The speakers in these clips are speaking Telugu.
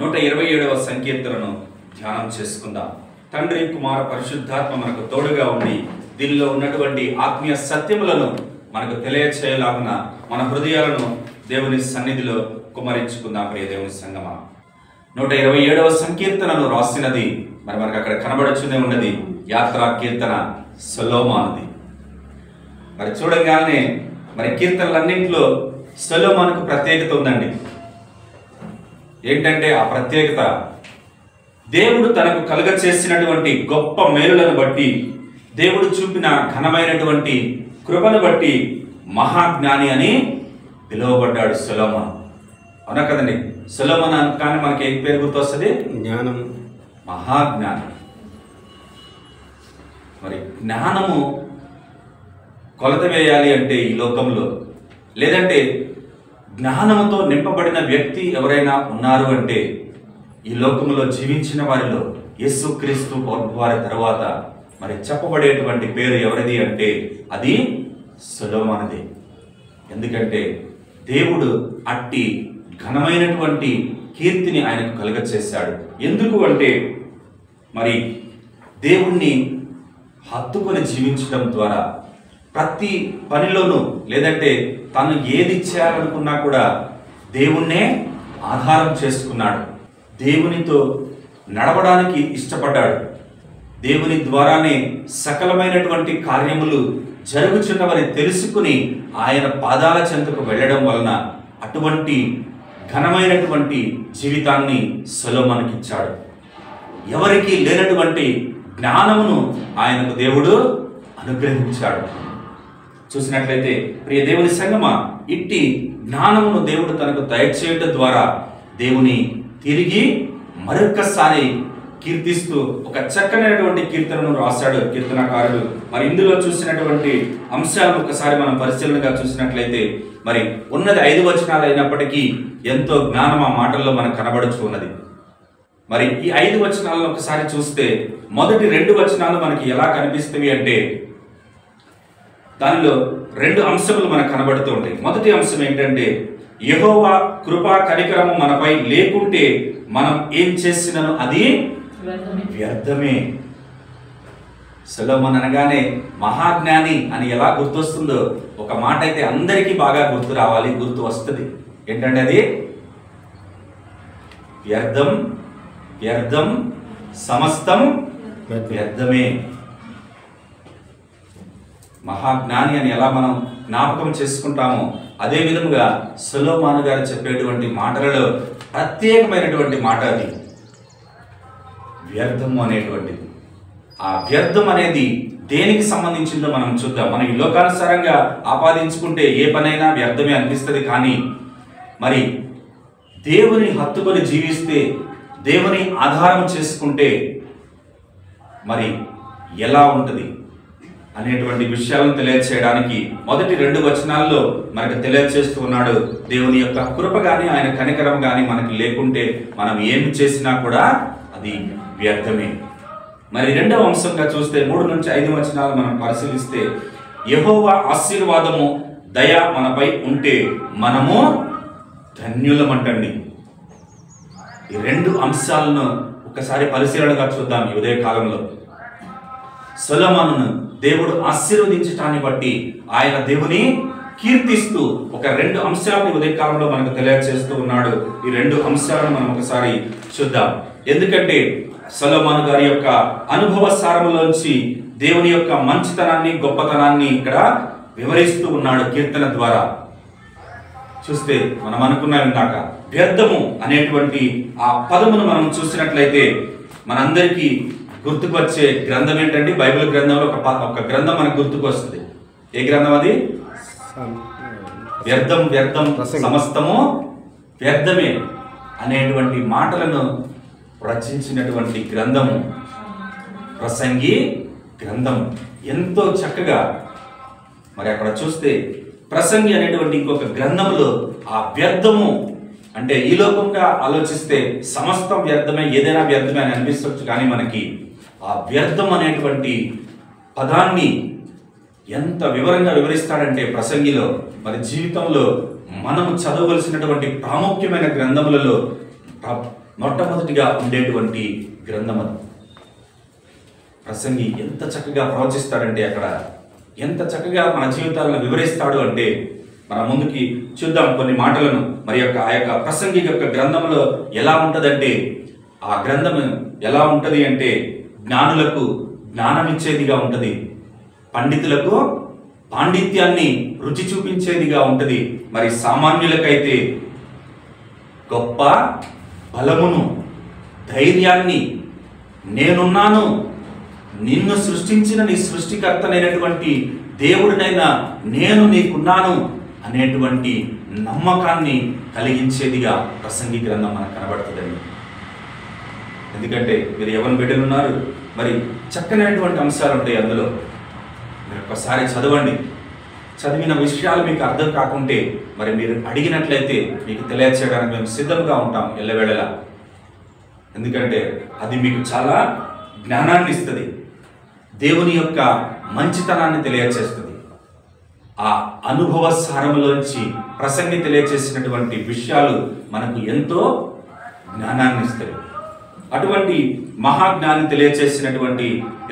127వ సంకీర్తనను ధ్యానం చేసుకుందాం. తండ్రి, కుమార, పరిశుద్ధాత్మ మనకు తోడుగా ఉండి దీనిలో ఉన్నటువంటి ఆత్మీయ సత్యములను మనకు తెలియచేయలాగున మన హృదయాలను దేవుని సన్నిధిలో కుమరించుకుందాం. ప్రియ దేవుని సంగమా, 127వ సంకీర్తనను రాసినది మనకు అక్కడ కనబడుతూనే ఉన్నది యాత్రా కీర్తన సొలొమోనుది. చూడగానే కీర్తనలన్నింటిలో సొలొమోనుకు ప్రత్యేకత ఉందండి. ఏంటంటే ఆ ప్రత్యేకత దేవుడు తనకు కలుగ చేసినటువంటి గొప్ప మేలులను బట్టి, దేవుడు చూపిన ఘనమైనటువంటి కృపను బట్టి మహాజ్ఞాని అని పిలువబడ్డాడు సొలొమోను. అవునా కదండి? సొలొమోను కానీ మనకి ఏం పేరు గుర్తొస్తుంది? జ్ఞానం, మహాజ్ఞానం. జ్ఞానము కొలత వేయాలి అంటే ఈ లోకంలో, లేదంటే జ్ఞానముతో నింపబడిన వ్యక్తి ఎవరైనా ఉన్నారు అంటే ఈ లోకంలో జీవించిన వారిలో యేసుక్రీస్తు వారి తర్వాత చెప్పబడేటువంటి పేరు ఎవరిది అంటే అది సొలొమోనుదే. ఎందుకంటే దేవుడు అట్టి ఘనమైనటువంటి కీర్తిని ఆయనకు కలుగచేశాడు. ఎందుకు అంటే దేవుణ్ణి హత్తుకొని జీవించడం ద్వారా ప్రతి పనిలోనూ, లేదంటే తను ఏది చేయాలనుకున్నా కూడా దేవుణ్ణే ఆధారం చేసుకున్నాడు. దేవునితో నడవడానికి ఇష్టపడ్డాడు. దేవుని ద్వారానే సకలమైనటువంటి కార్యములు జరుగుచున్నవని తెలుసుకుని ఆయన పాదాల చెంతకు వెళ్ళడం వలన అటువంటి ఘనమైనటువంటి జీవితాన్ని సొలొమోనుకి ఇచ్చాడు. ఎవరికి లేనటువంటి జ్ఞానమును ఆయనకు దేవుడు అనుగ్రహించాడు. చూసినట్లయితే ప్రియ దేవుని సంగమా, ఇట్టి జ్ఞానమును దేవుడు తనకు దయచేయడం ద్వారా దేవుని తిరిగి మరొక్కసారి కీర్తిస్తూ ఒక చక్కనైనటువంటి కీర్తనను రాశాడు కీర్తనకారుడు. ఇందులో చూసినటువంటి అంశాలను ఒకసారి మనం పరిశీలనగా చూసినట్లయితే ఉన్నది 5 వచనాలు అయినప్పటికీ ఎంతో జ్ఞానం ఆ మాటల్లో మనకు కనబడుచు ఉన్నది. ఈ 5 వచనాలను ఒకసారి చూస్తే మొదటి 2 వచనాలు మనకి ఎలా కనిపిస్తవి అంటే దానిలో 2 అంశములు మనకు కనబడుతూ ఉంటాయి. మొదటి అంశం ఏంటంటే, యెహోవా కృపా కనికరము మనపై లేకుంటే మనం ఏం చేసినను అది వ్యర్థమే. సొలొమోను అనగానే మహాజ్ఞాని అని ఎలా గుర్తొస్తుందో ఒక మాట అయితే అందరికీ బాగా గుర్తు రావాలి, గుర్తు వస్తుంది. ఏంటంటే అది వ్యర్థం, వ్యర్థం, సమస్తం వ్యర్థమే. మహాజ్ఞాని అని ఎలా మనం జ్ఞాపకం చేసుకుంటామో అదే విధముగా సొలొమోను గారు చెప్పేటువంటి మాటలలో ప్రత్యేకమైనటువంటి మాట అది వ్యర్థము అనేటువంటిది. ఆ వ్యర్థం అనేది దేనికి సంబంధించిందో మనం చూద్దాం. మనం ఈ లోకానుసారంగా ఆపాదించుకుంటే ఏ పనైనా వ్యర్థమే అనిపిస్తుంది. కానీ దేవుని హత్తుకొని జీవిస్తే, దేవుని ఆధారం చేసుకుంటే ఎలా ఉంటుంది అనేటువంటి విషయాలను తెలియచేయడానికి మొదటి 2 వచనాల్లో మనకు తెలియచేస్తూ ఉన్నాడు. దేవుని యొక్క కృప కానీ ఆయన కనికరం కానీ మనకి లేకుంటే మనం ఏమి చేసినా కూడా అది వ్యర్థమే. రెండవ అంశంగా చూస్తే 3 నుంచి 5 వచనాలు మనం పరిశీలిస్తే, యెహోవా ఆశీర్వాదము దయ మనపై ఉంటే మనము ధన్యులమంటండి. ఈ 2 అంశాలను ఒకసారి పరిశీలనగా చూద్దాం. ఈ ఉదయ కాలంలో సొలొమోనును దేవుడు ఆశీర్వదించటాన్ని బట్టి ఆయన దేవుని కీర్తిస్తూ ఒక 2 అంశాలను ఉదయకాలంలో మనకు తెలియజేస్తూ ఉన్నాడు. ఈ 2 అంశాలను మనం ఒకసారి చూద్దాం. ఎందుకంటే సొలొమోను గారి యొక్క అనుభవ సారములోంచి దేవుని యొక్క మంచితనాన్ని, గొప్పతనాన్ని ఇక్కడ వివరిస్తూ ఉన్నాడు కీర్తన ద్వారా. చూస్తే మనం అనుకున్నాం ఇందాక వ్యర్థము అనేటువంటి ఆ పదమును మనం చూసినట్లయితే మనందరికీ గుర్తుకు వచ్చే గ్రంథం ఏంటంటే బైబిల్ గ్రంథంలో ఒక గ్రంథం మనకు గుర్తుకు వస్తుంది. ఏ గ్రంథం అది? వ్యర్థం, వ్యర్థం, సమస్తము వ్యర్థమే అనేటువంటి మాటలను రచించినటువంటి గ్రంథము ప్రసంగి గ్రంథం. ఎంతో చక్కగా అక్కడ చూస్తే ప్రసంగి అనేటువంటి ఇంకొక గ్రంథంలో ఆ వ్యర్థము అంటే ఈ లోకంగా ఆలోచిస్తే సమస్తం వ్యర్థమే, ఏదైనా వ్యర్థమే అని అనిపిస్తవచ్చు. కానీ మనకి ఆ వ్యర్థం అనేటువంటి పదాన్ని ఎంత వివరంగా వివరిస్తాడంటే ప్రసంగిలో జీవితంలో మనము చదవవలసినటువంటి ప్రాముఖ్యమైన గ్రంథములలో మొట్టమొదటిగా ఉండేటువంటి గ్రంథం అది. ప్రసంగి ఎంత చక్కగా ప్రవచిస్తాడంటే, అక్కడ ఎంత చక్కగా మన జీవితాలను వివరిస్తాడు అంటే, మన ముందుకి చూద్దాం కొన్ని మాటలను. మరి ఆ యొక్క ప్రసంగి యొక్క గ్రంథంలో ఎలా ఉంటుందంటే, ఆ గ్రంథం ఎలా ఉంటుంది అంటే జ్ఞానులకు జ్ఞానం ఇచ్చేదిగా ఉంటుంది, పండితులకు పాండిత్యాన్ని రుచి చూపించేదిగా ఉంటుంది, మరి సామాన్యులకైతే గొప్ప బలమును ధైర్యాన్ని, నేనున్నాను, నిన్ను సృష్టించిన నీ సృష్టికర్తనైనటువంటి దేవుడినైనా నేను నీకున్నాను అనేటువంటి నమ్మకాన్ని కలిగించేదిగా ప్రసంగి గ్రంథం మనకు కనబడుతుందండి. ఎందుకంటే మీరు ఎవరి బిడ్డలు ఉన్నారు, మరి చక్కనైనటువంటి అంశాలు ఉంటాయి అందులో. మీరు ఒక్కసారి చదవండి. చదివిన విషయాలు మీకు అర్థం కాకుంటే మరి మీరు అడిగినట్లయితే మీకు తెలియచేయడానికి మేము సిద్ధంగా ఉంటాం ఎల్లవేళలా. ఎందుకంటే అది మీకు చాలా జ్ఞానాన్ని ఇస్తుంది, దేవుని యొక్క మంచితనాన్ని తెలియచేస్తుంది. ఆ అనుభవ సారములోంచి ప్రసంగి తెలియచేసినటువంటి విషయాలు మనకు ఎంతో జ్ఞానాన్ని ఇస్తాయి. అటువంటి మహాజ్ఞాని తెలియచేసినటువంటి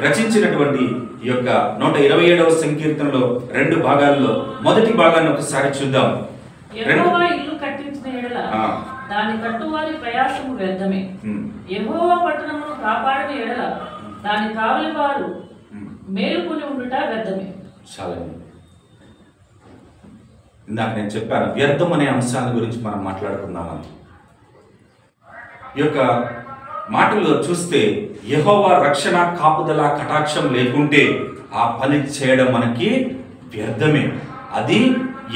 రచించినటువంటి ఈ యొక్క 127వ సంకీర్తనలో 2 భాగాల్లో మొదటి భాగాన్ని ఒకసారి చూద్దాం. యెహోవా ఇల్లు కట్టించిన యెడల దాని కట్టువారి ప్రయాసము వ్యర్థమే. యెహోవా పట్టణమును కాపాడిన యెడల దాని కావలివారు మేలుకొని ఉండుట వ్యర్థమే. చాలా ఇందాక నేను చెప్పాను, వ్యర్థం అనే అంశాల గురించి మనం మాట్లాడుకుందామని. ఈ యొక్క మాటల్లో చూస్తే యెహోవా రక్షణ, కాపుదల, కటాక్షం లేకుంటే ఆ పని చేయడం మనకి వ్యర్థమే. అది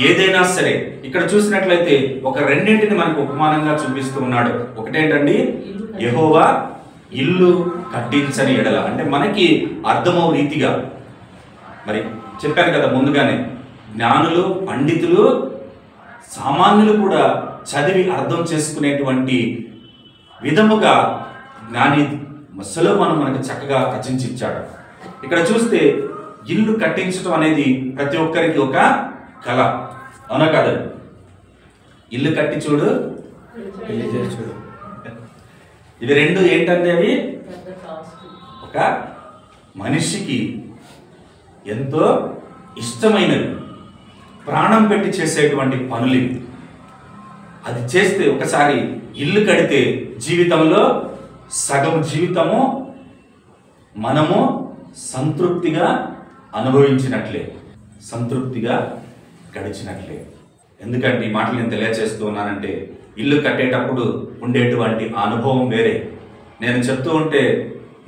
ఏదైనా సరే. ఇక్కడ చూసినట్లయితే ఒక రెండింటిని మనకు ఉపమానంగా చూపిస్తూ ఉన్నాడు. ఒకటేంటండి, యెహోవా ఇల్లు కట్టించని ఎడల, అంటే మనకి అర్థమవు రీతిగా. మరి చెప్పాను కదా ముందుగానే, జ్ఞానులు, పండితులు, సామాన్యులు కూడా చదివి అర్థం చేసుకునేటువంటి విధముగా జ్ఞాని సొలొమోను మనకు చక్కగా రచించి ఇచ్చాడు. ఇక్కడ చూస్తే ఇల్లు కట్టించడం అనేది ప్రతి ఒక్కరికి ఒక కళ, అవునా కాదండి? ఇల్లు కట్టి చూడు, పెళ్లి చేసి చూడు. ఇవి రెండు ఏంటంటే అవి ఒక మనిషికి ఎంతో ఇష్టమైనవి, ప్రాణం పెట్టి చేసేటువంటి పనులు. అది చేస్తే ఒకసారి ఇల్లు కడితే జీవితంలో సగం జీవితము మనము సంతృప్తిగా అనుభవించినట్లే, సంతృప్తిగా గడిచినట్లే. ఎందుకంటే ఈ మాటలు నేను తెలియజేస్తూ ఉన్నానంటే, ఇల్లు కట్టేటప్పుడు ఉండేటువంటి అనుభవం వేరే. నేను చెప్తూ ఉంటే,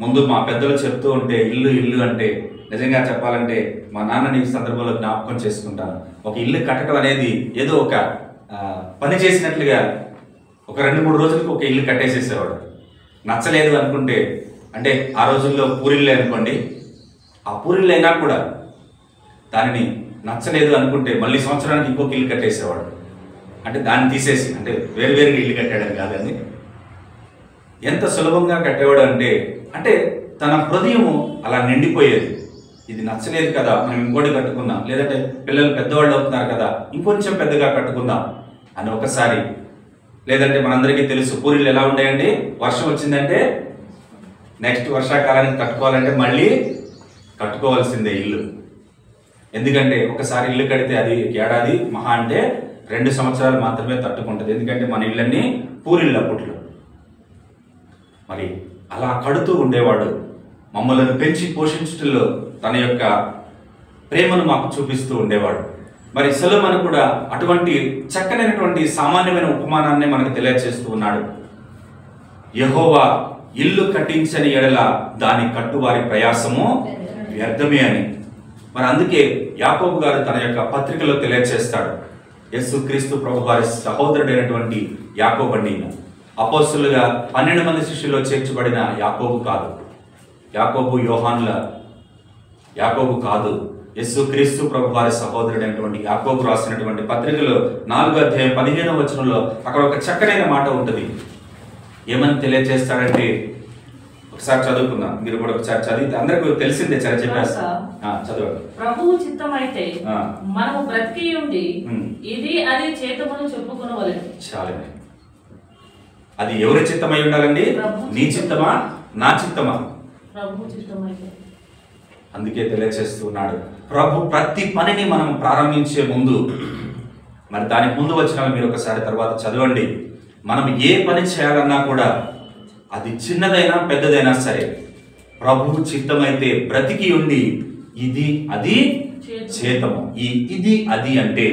ముందు మా పెద్దలు చెప్తూ ఉంటే ఇల్లు ఇల్లు అంటే నిజంగా చెప్పాలంటే మా నాన్నని ఈ సందర్భంలో జ్ఞాపకం చేసుకుంటాను. ఒక ఇల్లు కట్టడం అనేది ఏదో ఒక పని చేసినట్లుగా ఒక 2-3 రోజులకు ఒక ఇల్లు కట్టేసేసేవాడు. నచ్చలేదు అనుకుంటే, అంటే ఆ రోజుల్లో పూరిళ్ళే అనుకోండి, ఆ పూరిళ్ళు అయినా కూడా దానిని నచ్చలేదు అనుకుంటే మళ్ళీ సంవత్సరానికి ఇంకొక ఇల్లు కట్టేసేవాడు. అంటే దాన్ని తీసేసి, అంటే వేరువేరుగా ఇల్లు కట్టాడని కాదండి, ఎంత సులభంగా కట్టేవాడు అంటే తన హృదయము అలా నిండిపోయేది. ఇది నచ్చలేదు కదా, మనం ఇంకోటి కట్టుకుందాం, లేదంటే పిల్లలు పెద్దవాళ్ళు అవుతున్నారు కదా ఇంకొంచెం పెద్దగా కట్టుకుందాం అని ఒకసారి. లేదంటే మనందరికీ తెలుసు పూరిళ్ళు ఎలా ఉండేయండి, వర్షం వచ్చిందంటే నెక్స్ట్ వర్షాకాలానికి కట్టుకోవాలంటే మళ్ళీ కట్టుకోవాల్సిందే ఇల్లు. ఎందుకంటే ఒకసారి ఇల్లు కడితే అది ఏడాది, మహా అంటే 2 సంవత్సరాలు మాత్రమే తట్టుకుంటుంది. ఎందుకంటే మన ఇళ్ళన్నీ పూరిళ్ళు అప్పట్లో. మరి అలా కడుతూ ఉండేవాడు. మమ్మల్ని పెంచి పోషించడంలో తన యొక్క ప్రేమను మాకు చూపిస్తూ ఉండేవాడు. మరి సొలొమోను కూడా అటువంటి చక్కనైనటువంటి సామాన్యమైన ఉపమానాన్ని మనకు తెలియజేస్తూ ఉన్నాడు. యెహోవా ఇల్లు కట్టించని ఎడల దాని కట్టువారి ప్రయాసము వ్యర్థమే అని. మరి అందుకే యాకోబు గారు తన యొక్క పత్రికలో తెలియజేస్తాడు. యేసుక్రీస్తు ప్రభు వారి సహోదరుడైనటువంటి యాకోబు అండి. అపోస్తలుగా 12 మంది శిష్యుల్లో చేర్చబడిన యాకోబు కాదు, యాకోబు యోహానుల యాకోబు కాదు, యేసుక్రీస్తు ప్రభు వారి సహోదరుడైనటువంటి యాకోబు రాసినటువంటి పత్రికలో 4వ అధ్యాయం 15వ వచనంలో అక్కడ ఒక చక్కనైన మాట ఉంటుంది. ఏమని తెలియజేస్తాడంటే, ఒకసారి చదువుకుందాం, మీరు కూడా ఒకసారి చదివితే అందరికీ తెలిసిందే, చెప్పేస్తా చదవండి. ప్రభువు చిత్తమైతే మనము బ్రతికి ఉండి ఇది అది చేతమును చెప్పుకొనవలెను. చాలండి. అది ఎవరి చిత్తమై ఉండాలండి? నీ చిత్తమా, నా చిత్తమా? ప్రభు చిత్తమైతే. అందుకే తెలియచేస్తున్నాడు, ప్రభు ప్రతి పనిని మనం ప్రారంభించే ముందు, మరి దానికి ముందు వచ్చిన మీరు ఒకసారి తర్వాత చదవండి, మనం ఏ పని చేయాలన్నా కూడా అది చిన్నదైనా పెద్దదైనా సరే ప్రభు చిత్తమైతే బ్రతికి ఉండి ఇది అది చేతము. ఈ ఇది అది అంటే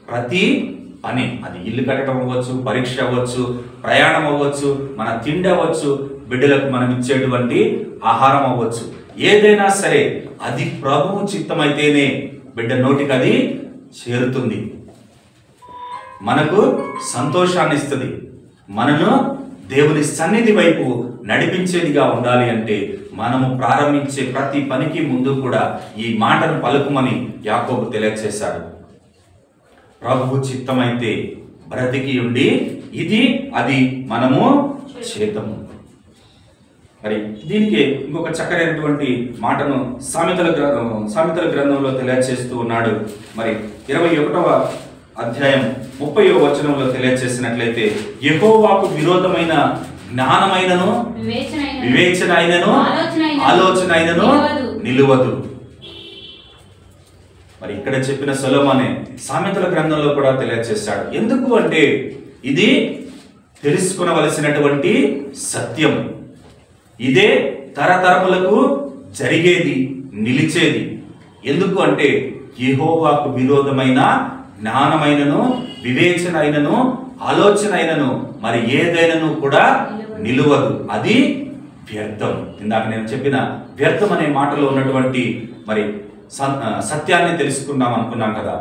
ప్రతి పని, అది ఇల్లు కట్టడం అవ్వచ్చు, పరీక్ష అవ్వచ్చు, ప్రయాణం అవ్వచ్చు, మన తిండి అవ్వచ్చు, బిడ్డలకు మనం ఇచ్చేటువంటి ఆహారం అవ్వచ్చు, ఏదైనా సరే అది ప్రభువు చిత్తమైతేనే బిడ్డ నోటికి అది చేరుతుంది, మనకు సంతోషాన్ని ఇస్తుంది, మనను దేవుని సన్నిధి వైపు నడిపించేదిగా ఉండాలి అంటే మనము ప్రారంభించే ప్రతి పనికి ముందు కూడా ఈ మాటను పలుకుమని యాకోబు తెలియచేశాడు. ప్రభువు చిత్తమైతే బ్రతికి ఉండి ఇది అది మనము చేతము. మరి దీనికి ఇంకొక చక్కరైనటువంటి మాటను సామెతల గ్రంథంలో తెలియచేస్తూ ఉన్నాడు. మరి 21వ అధ్యాయం 30వ వచనంలో తెలియచేసినట్లయితే, యెహోవాకు విరోధమైన జ్ఞానమైనను వివేచన అయినను ఆలోచన అయినను నిలువదు. మరి ఇక్కడ చెప్పిన సొలొమోనే సామెతల గ్రంథంలో కూడా తెలియచేశాడు. ఎందుకు అంటే ఇది తెలుసుకొనవలసినటువంటి సత్యం, ఇదే తరతరములకు జరిగేది, నిలిచేది. ఎందుకు అంటే యెహోవాకు విరోధమైన జ్ఞానమైనను వివేచన అయినను ఆలోచన అయినను మరి ఏదైనను కూడా నిలువదు, అది వ్యర్థం. ఇందాక నేను చెప్పిన వ్యర్థం అనే మాటలో ఉన్నటువంటి మరి సత్యాన్ని తెలుసుకుందాం అనుకున్నాం కదా.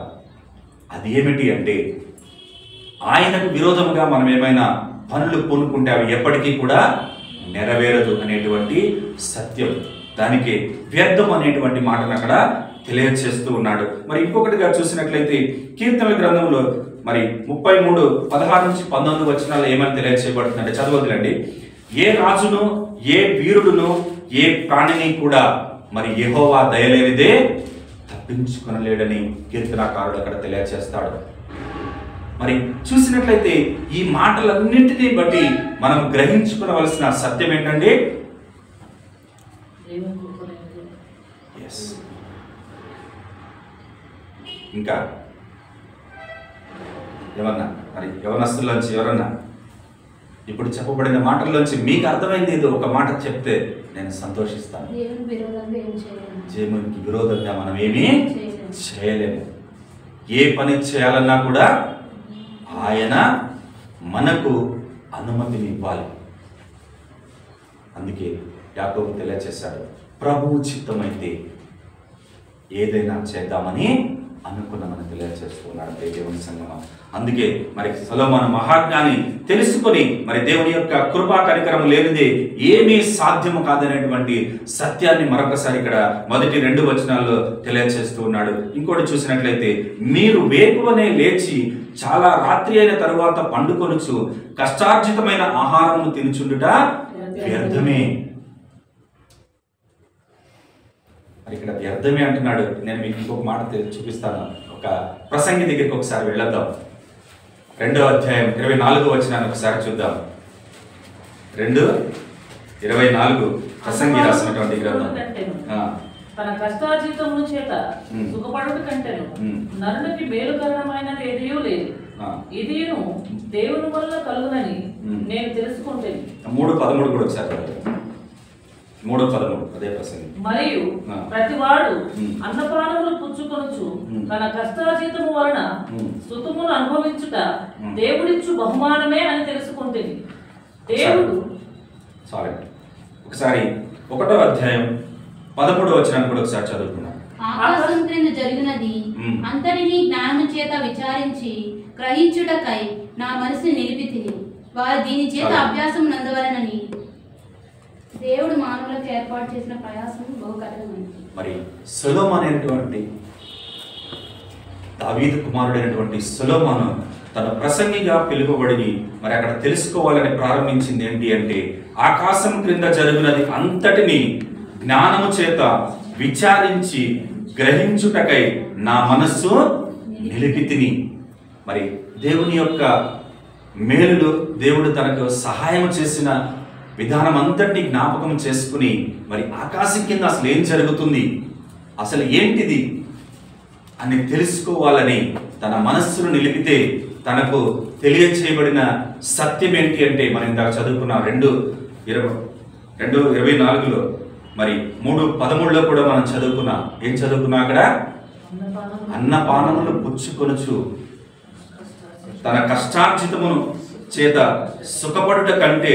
అది ఏమిటి అంటే ఆయనకు విరోధముగా మనం ఏమైనా పనులు పూనుకుంటే అవి ఎప్పటికీ కూడా నెరవేరదు అనేటువంటి సత్యం. దానికి వ్యర్థం అనేటువంటి మాటను అక్కడ తెలియచేస్తూ ఉన్నాడు. మరి ఇంకొకటిగా చూసినట్లయితే కీర్తనల గ్రంథంలో మరి 33:16 నుంచి 19 వచనాలు ఏమని తెలియచేయబడుతుందంటే చదవదులండి. ఏ రాజును ఏ వీరుడును ఏ ప్రాణిని కూడా మరి యెహోవా దయలేనిదే తప్పించుకొనలేడని కీర్తనాకారుడు అక్కడ తెలియచేస్తాడు. మరి చూసినట్లయితే ఈ మాటలన్నింటినీ బట్టి మనం గ్రహించుకోవలసిన సత్యం ఏంటంటే ఇంకా ఏమన్నా మరి యవనస్తుల్లోంచి ఎవరన్నా ఇప్పుడు చెప్పబడిన మాటల్లోంచి మీకు అర్థమైంది ఏదో ఒక మాట చెప్తే నేను సంతోషిస్తాను. దేవునికి విరోధంగా మనం ఏమీ చేయలేము. ఏ పని చేయాలన్నా కూడా ఆయన మనకు అనుమతిని ఇవ్వాలి. అందుకే యాకోబు తెలియచేశాడు, ప్రభువు చిత్తమైతే ఏదైనా చేద్దామని అనుకున్నామని తెలియచేస్తున్నాడు దేవుని సంగమం. అందుకే మరి సొలొమోను మహాజ్ఞాని తెలుసుకొని మరి దేవుని యొక్క కృపా కనికరం లేనిదే ఏమీ సాధ్యము కాదనేటువంటి సత్యాన్ని మరొకసారి ఇక్కడ మొదటి 2 వచనాల్లో తెలియచేస్తూ ఉన్నాడు. ఇంకోటి చూసినట్లయితే, మీరు వేకువనే లేచి చాలా రాత్రి అయిన తరువాత పండుకొనుచు కష్టార్జితమైన ఆహారము తినుచుండుట వ్యర్థమే. మరి ఇక్కడ వ్యర్థమే అంటున్నాడు. నేను మీకు ఇంకొక మాట చూపిస్తాను. ఒక ప్రసంగి దగ్గరికి ఒకసారి వెళ్ళొద్దాం. 2వ అధ్యాయం 24వ వచనాన్ని ఒకసారి చూద్దాం. 2:24 ప్రసంగి రాసినటువంటి గ్రంథం. తన కష్టార్జితము చేత సుఖపడుట కంటేను నరునికి మేలుకరమైనది ఏదియూ లేదు. ఇదిను దేవుని వల్ల కలుగునని నేను తెలుసుకుంటేను. 3:13 కూడా ఒకసారి 3:13 అదే ప్రసంగి. మరియు ప్రతివాడు అన్నపానములు పుచ్చుకొనుచు తన కష్టార్జితము వలన సుఖమును అనుభవించుట దేవుడిచ్చు బహుమానమే అని తెలుసుకుంటేను. దేవుడు ఒకసారి 1వ అధ్యాయం 13వ వచనాన్ని కూడా ఒకసారి చదువుకున్నాం. ఆకాశం క్రింద జరిగినది అంతటినీ జ్ఞానము చేత విచారించి గ్రహించుటకై నా మనసు నిలిపితిని. వారు దీని చేత అభ్యాసం నందవలనని దేవుడు మానవులకు ఏర్పాటు చేసిన ప్రయాసం బహుకఠినమైనది. మరి సొలొమోను అనేటువంటి దావీదు కుమారుడైనటువంటి సొలొమోను తన ప్రసంగిగా పిలువబడి మరి అక్కడ తెలుసుకోవాలని ప్రారంభించింది ఏంటి అంటే, ఆకాశం క్రింద జరుగునది అంతటిని జ్ఞానము చేత విచారించి గ్రహించుటకై నా మనస్సు నిలిపితిని. మరి దేవుని యొక్క మేలులు దేవుడు తనకు సహాయం చేసిన విధానం అంతటినీ జ్ఞాపకం చేసుకుని మరి ఆకాశం కింద అసలు ఏం జరుగుతుంది, అసలు ఏంటిది అని తెలుసుకోవాలని తన మనస్సును నిలిపితే తనకు తెలియచేయబడిన సత్యం ఏంటి అంటే మనం ఇందాక చదువుకున్నాం 2:24లో మరి 3:13లో కూడా మనం చదువుకున్నాం. ఏం చదువుకున్నాం అక్కడ? అన్నపానములు పుచ్చుకొనుచు తన కష్టార్జితమును చేత సుఖపడుట కంటే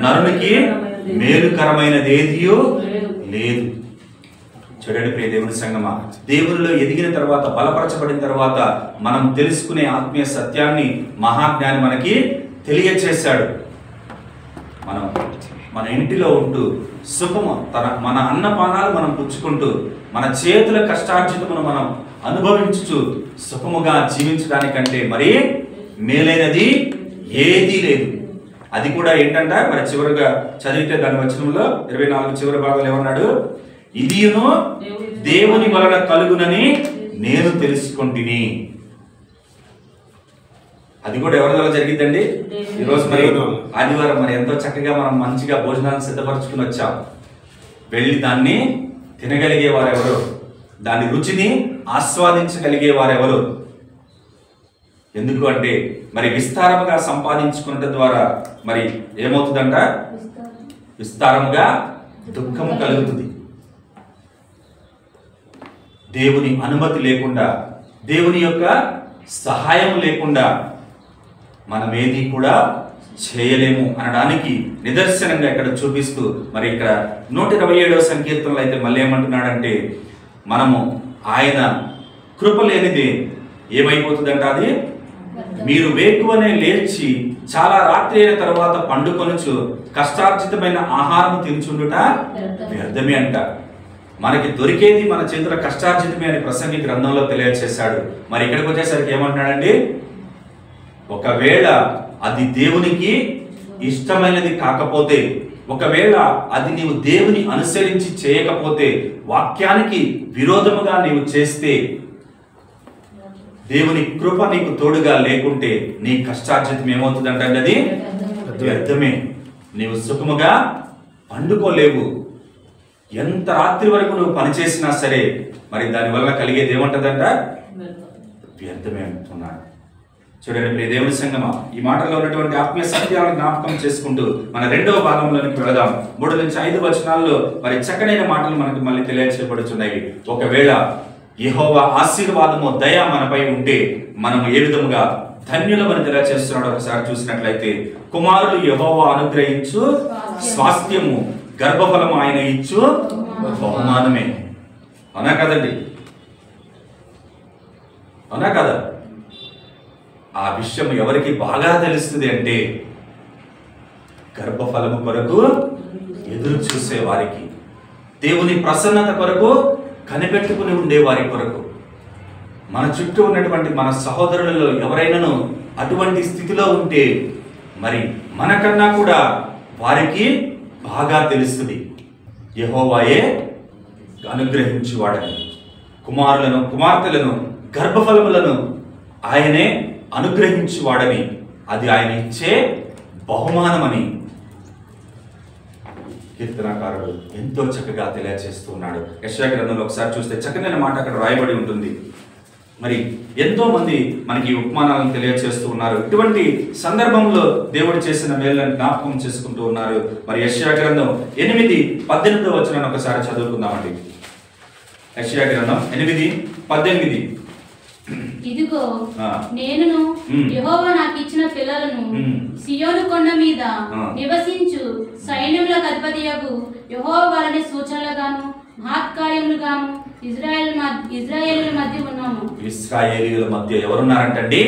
నరునికి మేలుకరమైనది ఏదియో లేదు. చూడండి ప్రియ దేవుని సంగమా, దేవునిలో ఎదిగిన తర్వాత బలపరచబడిన తర్వాత మనం తెలుసుకునే ఆత్మీయ సత్యాన్ని మహాజ్ఞాని మనకి తెలియచేశాడు. మనం మన ఇంటిలో ఉంటూ సుఖము మన అన్నపానాలు మనం పుచ్చుకుంటూ మన చేతుల కష్టార్జితమును మనం అనుభవించుచు సుఖముగా జీవించడానికంటే మరీ మేలైనది ఏదీ లేదు. అది కూడా ఏంటంట, మరి చివరిగా చదివితే దాని వచనంలో 24 చివరి భాగంలో ఏమన్నాడు? ఇదియును దేవుని వలన కలుగునని నేను తెలుసుకుంటుని. అది కూడా ఎవరి వల్ల జరిగిందండి? ఈరోజు మరి ఆదివారం మరి ఎంతో చక్కగా మనం మంచిగా భోజనాన్ని సిద్ధపరచుకుని వచ్చాం. వెళ్ళి దాన్ని తినగలిగే వారెవరు, దాని రుచిని ఆస్వాదించగలిగే వారెవరు? ఎందుకు అంటే మరి విస్తారముగా సంపాదించుకున్న ద్వారా మరి ఏమవుతుందంట? విస్తారముగా దుఃఖము కలుగుతుంది. దేవుని అనుమతి లేకుండా, దేవుని యొక్క సహాయం లేకుండా మనం ఏది కూడా చేయలేము అనడానికి నిదర్శనంగా ఇక్కడ చూపిస్తూ మరి ఇక్కడ 127వ సంకీర్తనలో అయితే మళ్ళీ ఏమంటున్నాడంటే, మనము ఆయన కృప లేనిది ఏమైపోతుందంట? అది మీరు వేకువనే లేచి చాలా రాత్రి అయిన తర్వాత పండుకొనుచు కష్టార్జితమైన ఆహారం తినుచుండుట వ్యర్థమే అంట. మనకి దొరికేది మన చేతుల కష్టార్జితమే అని ప్రసంగి గ్రంథంలో తెలియచేశాడు. మరి ఇక్కడికి వచ్చేసరికి ఏమంటున్నాడండి? ఒకవేళ అది దేవునికి ఇష్టమైనది కాకపోతే, ఒకవేళ అది నీవు దేవుని అనుసరించి చేయకపోతే, వాక్యానికి విరోధముగా నీవు చేస్తే, దేవుని కృప నీకు తోడుగా లేకుంటే నీ కష్టార్జితం ఏమవుతుందంటే అది వ్యర్థమే. నీవు సుఖముగా పండుకోలేవు. ఎంత రాత్రి వరకు నువ్వు పనిచేసినా సరే మరి దానివల్ల కలిగేది ఏమంటదంట? వ్యర్థమే అంటున్నాడు. చూడండి ప్రియ దేవుని సంగమా, ఈ మాటల్లో ఉన్నటువంటి ఆత్మీయ సత్యాలను జ్ఞాపకం చేసుకుంటూ మన రెండవ భాగంలోనికి వెళదాం. 3 నుంచి 5 వచనాల్లో మరి చక్కనైన మాటలు మనకు మళ్ళీ తెలియచేయబడుచున్నాయి. ఒకవేళ యెహోవా ఆశీర్వాదము దయ మనపై ఉంటే మనము ఏ విధముగా ధన్యులమని తెలియచేస్తున్నాడు ఒకసారి చూసినట్లయితే, కుమారులు యెహోవా అనుగ్రహించు స్వాస్థ్యము, గర్భఫలము ఆయన ఇచ్చు బహుమానమే. అవునా కదండి? అవునా కదా? ఆ విషయం ఎవరికి బాగా తెలుస్తుంది అంటే గర్భఫలము కొరకు ఎదురు చూసే వారికి, దేవుని ప్రసన్నత కొరకు కనిపెట్టుకుని ఉండే వారి కొరకు. మన చుట్టూ ఉన్నటువంటి మన సహోదరులలో ఎవరైనాను అటువంటి స్థితిలో ఉంటే మరి మనకన్నా కూడా వారికి బాగా తెలుస్తుంది యెహోవాయే అనుగ్రహించువాడని. కుమారులను కుమార్తెలను గర్భఫలములను ఆయనే అనుగ్రహించువాడని, అది ఆయన ఇచ్చే బహుమానమని కీర్తనకారుడు ఎంతో చక్కగా తెలియజేస్తూ ఉన్నాడు. యెషయా గ్రంథంలో ఒకసారి చూస్తే చక్కనైన మాట అక్కడ రాయబడి ఉంటుంది. మరి ఎంతో మంది మనకి ఉపమానాలను తెలియజేస్తూ ఉన్నారు. ఇటువంటి సందర్భంలో దేవుడు చేసిన మేలులను జ్ఞాపకం చేసుకుంటూ ఉన్నారు. మరి యెషయా గ్రంథం 8:18 వచనాన్ని ఒకసారి చదువుకుందామండి. యెషయా గ్రంథం 8:18. ఇదిగో నేనును యెహోవా నాకు ఇచ్చిన పిల్లలను సియోను కొండ మీద నివసించు సైన్యములకు అధిపతియగు యెహోవా వలనే సూచనలుగాను మహత్కార్యములుగాను ఇశ్రాయేలీయుల మధ్య ఉన్నాము. ఇశ్రాయేలీయుల మధ్య ఎవరున్నారంటండి?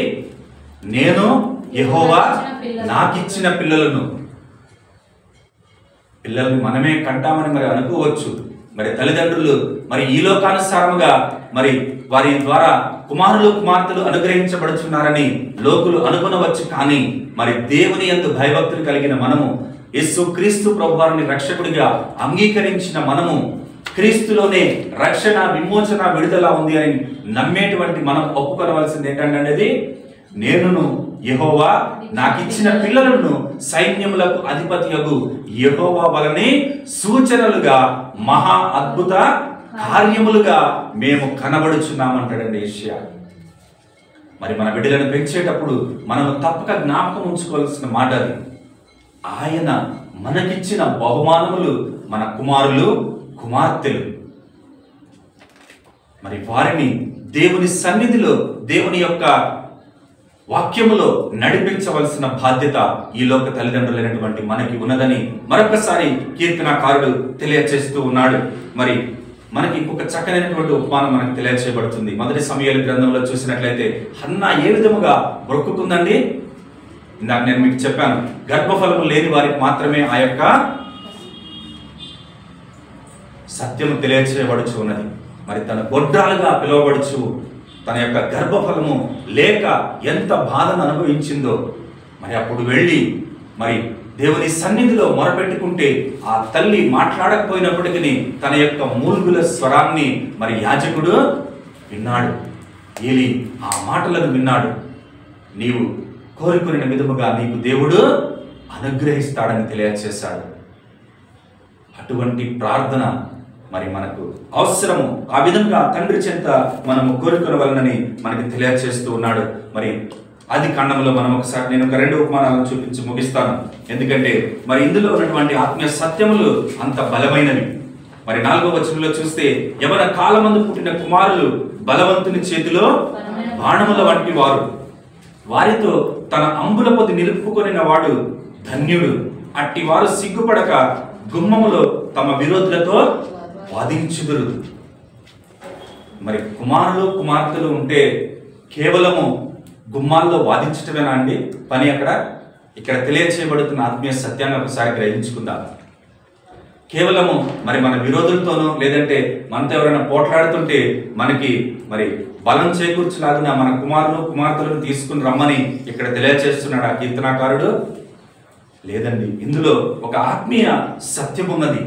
నేను యెహోవా నాకిచ్చిన పిల్లలను మనమే కంటామని మరి అనుకోవచ్చు. మరి తల్లిదండ్రులు మరి ఈ లోకానుసారముగా మరి వారి ద్వారా కుమారులు కుమార్తెలు అనుగ్రహించబడుచున్నారని లోకులు అనుకొనవచ్చు. కానీ మరి దేవుని యందు భయభక్తులు కలిగిన మనము, యేసు క్రీస్తు ప్రభువారిని రక్షకుడిగా అంగీకరించిన మనము, క్రీస్తులోనే రక్షణ, విమోచన, విడుదల ఉంది అని నమ్మేటువంటి మనం ఒప్పుకొనవలసింది ఏంటంటే, నేనును యెహోవా నాకిచ్చిన పిల్లలను సైన్యములకు అధిపతియగు యెహోవా వలనే సూచనలుగా మహా అద్భుత కార్యములుగా మేము కనబడుచున్నామంటాడండి యెషయా. మరి మన బిడ్డలను పెంచేటప్పుడు మనం తప్పక జ్ఞాపకం ఉంచుకోవాల్సిన మాట అది. ఆయన మనకిచ్చిన బహుమానములు మన కుమారులు కుమార్తెలు. మరి వారిని దేవుని సన్నిధిలో దేవుని యొక్క వాక్యములో నడిపించవలసిన బాధ్యత ఈ లోక తల్లిదండ్రులైనటువంటి మనకి ఉన్నదని మరొకసారి కీర్తనకారుడు తెలియచేస్తూ ఉన్నాడు. మరి మనకి ఇంకొక చక్కనైనటువంటి ఉపమానం మనకు తెలియచేయబడుతుంది. మొదటి సమూయేలు గ్రంథంలో చూసినట్లయితే హన్నా ఏ విధముగా బ్రొక్కుకుందండి. ఇందాక నేను మీకు చెప్పాను, గర్భఫలము లేని వారికి మాత్రమే ఆ యొక్క సత్యము తెలియచేయబడుచు ఉన్నది. మరి తన గొడ్రాలుగా పిలువబడుచు తన యొక్క గర్భఫలము లేక ఎంత బాధను అనుభవించిందో, మరి అప్పుడు వెళ్ళి మరి దేవుని సన్నిధిలో మొరపెట్టుకుంటే ఆ తల్లి మాట్లాడకపోయినప్పటికీ తన యొక్క మూలుగుల స్వరాన్ని మరి యాజకుడు విన్నాడు. ఏలీ ఆ మాటలను విన్నాడు. నీవు కోరుకునే విధముగా నీకు దేవుడు అనుగ్రహిస్తాడని తెలియచేశాడు. అటువంటి ప్రార్థన మరి మనకు అవసరము. ఆ విధంగా తండ్రి చెంత మనము కోరుకునవలనని మనకి తెలియచేస్తూ ఉన్నాడు. మరి ఆది కాండంలో మనం ఒకసారి నేను ఒక 2 ఉపమానాలను చూపించి ముగిస్తాను. ఎందుకంటే మరి ఇందులో ఉన్నటువంటి ఆత్మీయ సత్యములు అంత బలమైనవి. మరి 4వ వచనంలో చూస్తే యవన కాలమందు పుట్టిన కుమారులు బలవంతుని చేతిలో బాణముల వంటి వారు, వారితో తన అంబుల పొది నిలుపుకొనిన వాడు ధన్యుడు. అట్టి వారు సిగ్గుపడక గుమ్మములో తమ విరోధులతో వాదించుదురు. మరి కుమారులు కుమార్తెలు ఉంటే కేవలము గుమ్మాల్లో వాదించటమేనా అండి పని? ఇక్కడ తెలియచేయబడుతున్న ఆత్మీయ సత్యాన్ని ఒకసారి గ్రహించుకుందాం. కేవలము మరి మన విరోధులతోనూ లేదంటే మనతో ఎవరైనా పోట్లాడుతుంటే మనకి మరి బలం చేకూర్చులాగిన మన కుమారులు కుమార్తెలను తీసుకుని రమ్మని ఇక్కడ తెలియచేస్తున్నాడు ఆ కీర్తనాకారుడు. లేదండి, ఇందులో ఒక ఆత్మీయ సత్యం ఉన్నది.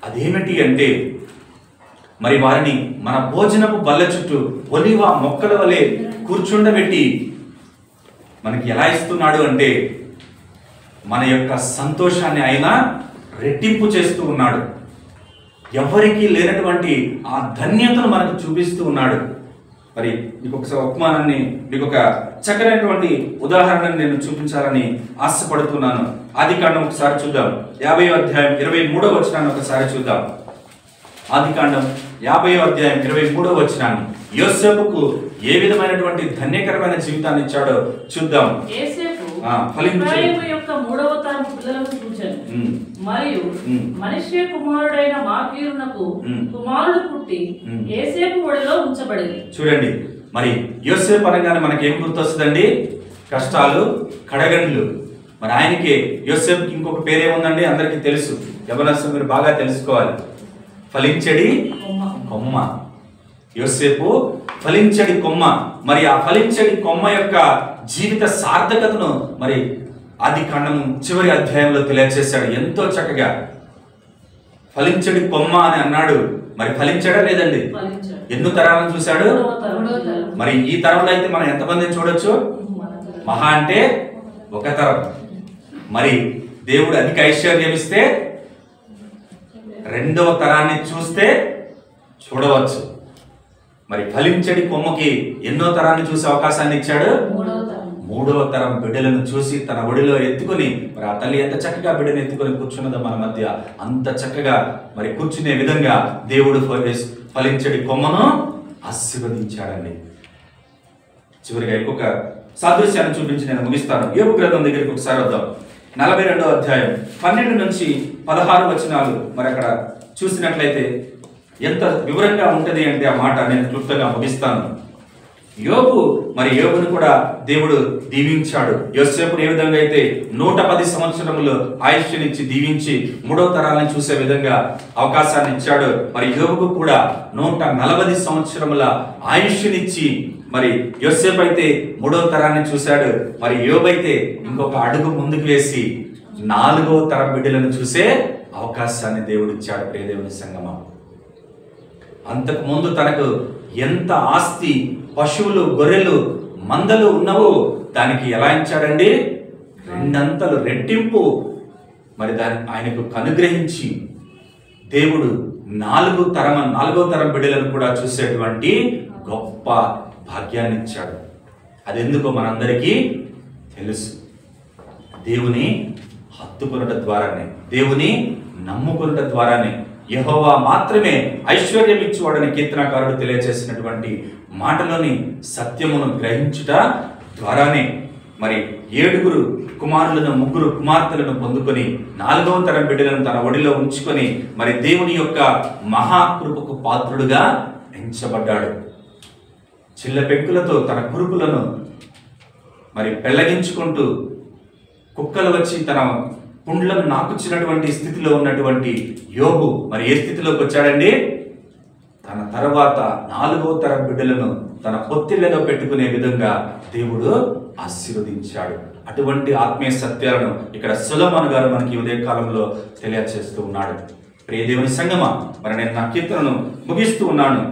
అదేమిటి అంటే మరి వారిని మన భోజనపు బల్ల చుట్టూ ఒలివ మొక్కల వలె కూర్చుండబెట్టి మనకి ఎలా ఇస్తున్నాడు అంటే మన యొక్క సంతోషాన్ని ఆయన రెట్టింపు చేస్తూ ఉన్నాడు. ఎవరికీ లేనటువంటి ఆ ధన్యతను మనకు చూపిస్తూ ఉన్నాడు. మరి మీకు ఒకసారి ఉపమానాన్ని, మీకు ఒక చక్కనైనటువంటి ఉదాహరణను నేను చూపించాలని ఆశపడుతున్నాను. ఆదికాండం ఒకసారి చూద్దాం. 50వ అధ్యాయం 23వ వచనాన్ని ఒకసారి చూద్దాం. ఆదికాండం 50వ అధ్యాయం 23వ వచనాన్ని. యోసేపుకు ఏ విధమైనటువంటి ధన్యకరమైన జీవితాన్ని ఇచ్చాడో చూద్దాం. ఎఫ్రాయిము యొక్క 3వ తరం పిల్లలకు చూచాను. మరియు మనష్షే కుమారుడైన మాకీరునకు కుమారుడు పుట్టి యోసేపు ఒడిలో ఉంచబడింది. చూడండి, మరి యోసేపు అనగానే మనకి ఏం గుర్తొస్తుందండి? కష్టాలు, కడగండ్లు. మరి ఆయనకి యోసేపుకి ఇంకొక పేరేముందండి? అందరికీ తెలుసు. యవనస్తులు మీరు బాగా తెలుసుకోవాలి. ఫలించడి కొమ్మ. యోసేపు ఫలించడి కొమ్మ. మరి ఆ ఫలించడి కొమ్మ యొక్క జీవిత సార్థకతను మరి ఆదికాండము చివరి అధ్యాయంలో తెలియచేశాడు ఎంతో చక్కగా. ఫలించడి కొమ్మ అని అన్నాడు. మరి ఫలించడా లేదండి? ఎన్నో తరాలను చూశాడు. మరి ఈ తరంలో అయితే మనం ఎంతమందిని చూడొచ్చు? మహా అంటే ఒక తరం. మరి దేవుడు అధిక ఐశ్వర్యం ఇస్తే 2వ తరాన్ని చూస్తే చూడవచ్చు. మరి ఫలించడి కొమ్మకి ఎన్నో తరాన్ని చూసే అవకాశాన్ని ఇచ్చాడు. 3వ తరం బిడ్డలను చూసి తన ఒడిలో ఎత్తుకొని, మరి ఆ తల్లి ఎంత చక్కగా బిడ్డను ఎత్తుకొని కూర్చున్నదో మన మధ్య, అంత చక్కగా మరి కూర్చునే విధంగా దేవుడు ఫలించడి కొమ్మను ఆశీర్వదించాడండి. చివరిగా ఇంకొక సాదృశ్యాన్ని చూపించి నేను ముగిస్తాను. యోబు గ్రంథం దగ్గరికి ఒకసారి వద్దాం. 42వ అధ్యాయం 12 నుంచి 16 వచనాలు మరి అక్కడ చూసినట్లయితే ఎంత వివరంగా ఉంటది అంటే ఆ మాట నేను క్లుప్తంగా ముగిస్తాను. యోబును కూడా దేవుడు దీవించాడు. యోసేపును ఏ విధంగా అయితే 110 సంవత్సరములు ఆయుష్నిచ్చి దీవించి 3వ తరాలను చూసే విధంగా అవకాశాన్ని ఇచ్చాడు. మరి యోబుకు కూడా 140 సంవత్సరముల ఆయుష్నిచ్చి మరి యోసేపు అయితే 3వ తరాన్ని చూశాడు. మరి యోబు అయితే ఇంకొక అడుగు ముందుకు వేసి 4వ తరం బిడ్డలను చూసే అవకాశాన్ని దేవుడు ఇచ్చాడు. ప్రియ దేవుని సంగమం, అంతకు ముందు తనకు ఎంత ఆస్తి, పశువులు, గొర్రెలు, మందలు ఉన్నవో దానికి ఎలా ఇచ్చాడండి? రెండంతలు రెట్టింపు మరి దాన్ని ఆయనకు అనుగ్రహించి దేవుడు నాలుగో తరం బిడ్డలను కూడా చూసేటువంటి గొప్ప భాగ్యాన్ని ఇచ్చాడు. అది ఎందుకో మనందరికీ తెలుసు. దేవుని హత్తుకొనుట ద్వారానే, దేవుని నమ్ముకొనుట ద్వారానే, యెహోవా మాత్రమే ఐశ్వర్యం ఇచ్చువాడని కీర్తనకారుడు తెలియజేసినటువంటి మాటలోని సత్యమును గ్రహించుట ద్వారానే మరి 7 కుమారులను 3 కుమార్తెలను పొందుకొని 4వ తరం బిడ్డలను తన ఒడిలో ఉంచుకొని మరి దేవుని యొక్క మహాకృపకు పాత్రుడుగా ఎంచబడ్డాడు. చిల్ల పెంకులతో తన కురుపులను మరి పెళ్లగించుకుంటూ కుక్కలు వచ్చి తన పుండ్లను నాకుచ్చినటువంటి స్థితిలో ఉన్నటువంటి యోబు మరి ఏ స్థితిలోకి వచ్చాడండి? తన తర్వాత 4వ తరం బిడ్డలను తన పొత్తిళ్లలో పెట్టుకునే విధంగా దేవుడు ఆశీర్వదించాడు. అటువంటి ఆత్మీయ సత్యాలను ఇక్కడ సొలొమోను గారు మనకి ఉదయ కాలంలో తెలియజేస్తూ ఉన్నాడు. ప్రియ దేవుని సంగమా, మరి నేను నా కీర్తనను ముగిస్తూ ఉన్నాను.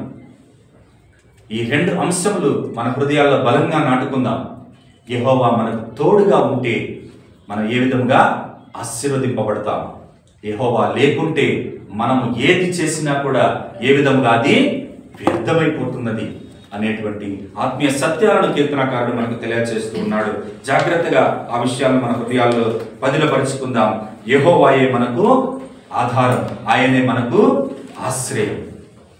ఈ 2 అంశములు మన హృదయాల్లో బలంగా నాటుకుందాం. యెహోవా మనకు తోడుగా ఉంటే మనం ఏ విధంగా ఆశీర్వదింపబడతాం. యెహోవా లేకుంటే మనము ఏది చేసినా కూడా ఏ విధంగా అది వ్యర్థమైపోతున్నది అనేటువంటి ఆత్మీయ సత్యాలను కీర్తనకారుడు మనకు తెలియజేస్తూ ఉన్నాడు. జాగ్రత్తగా ఆ విషయాలను మన హృదయాల్లో పదిలపరుచుకుందాం. యెహోవాయే మనకు ఆధారం, ఆయనే మనకు ఆశ్రయం.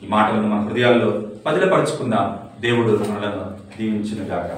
ఈ మాటలను మన హృదయాల్లో పదిలపరుచుకుందాం. దేవుడు మనలను దీవించును గాక.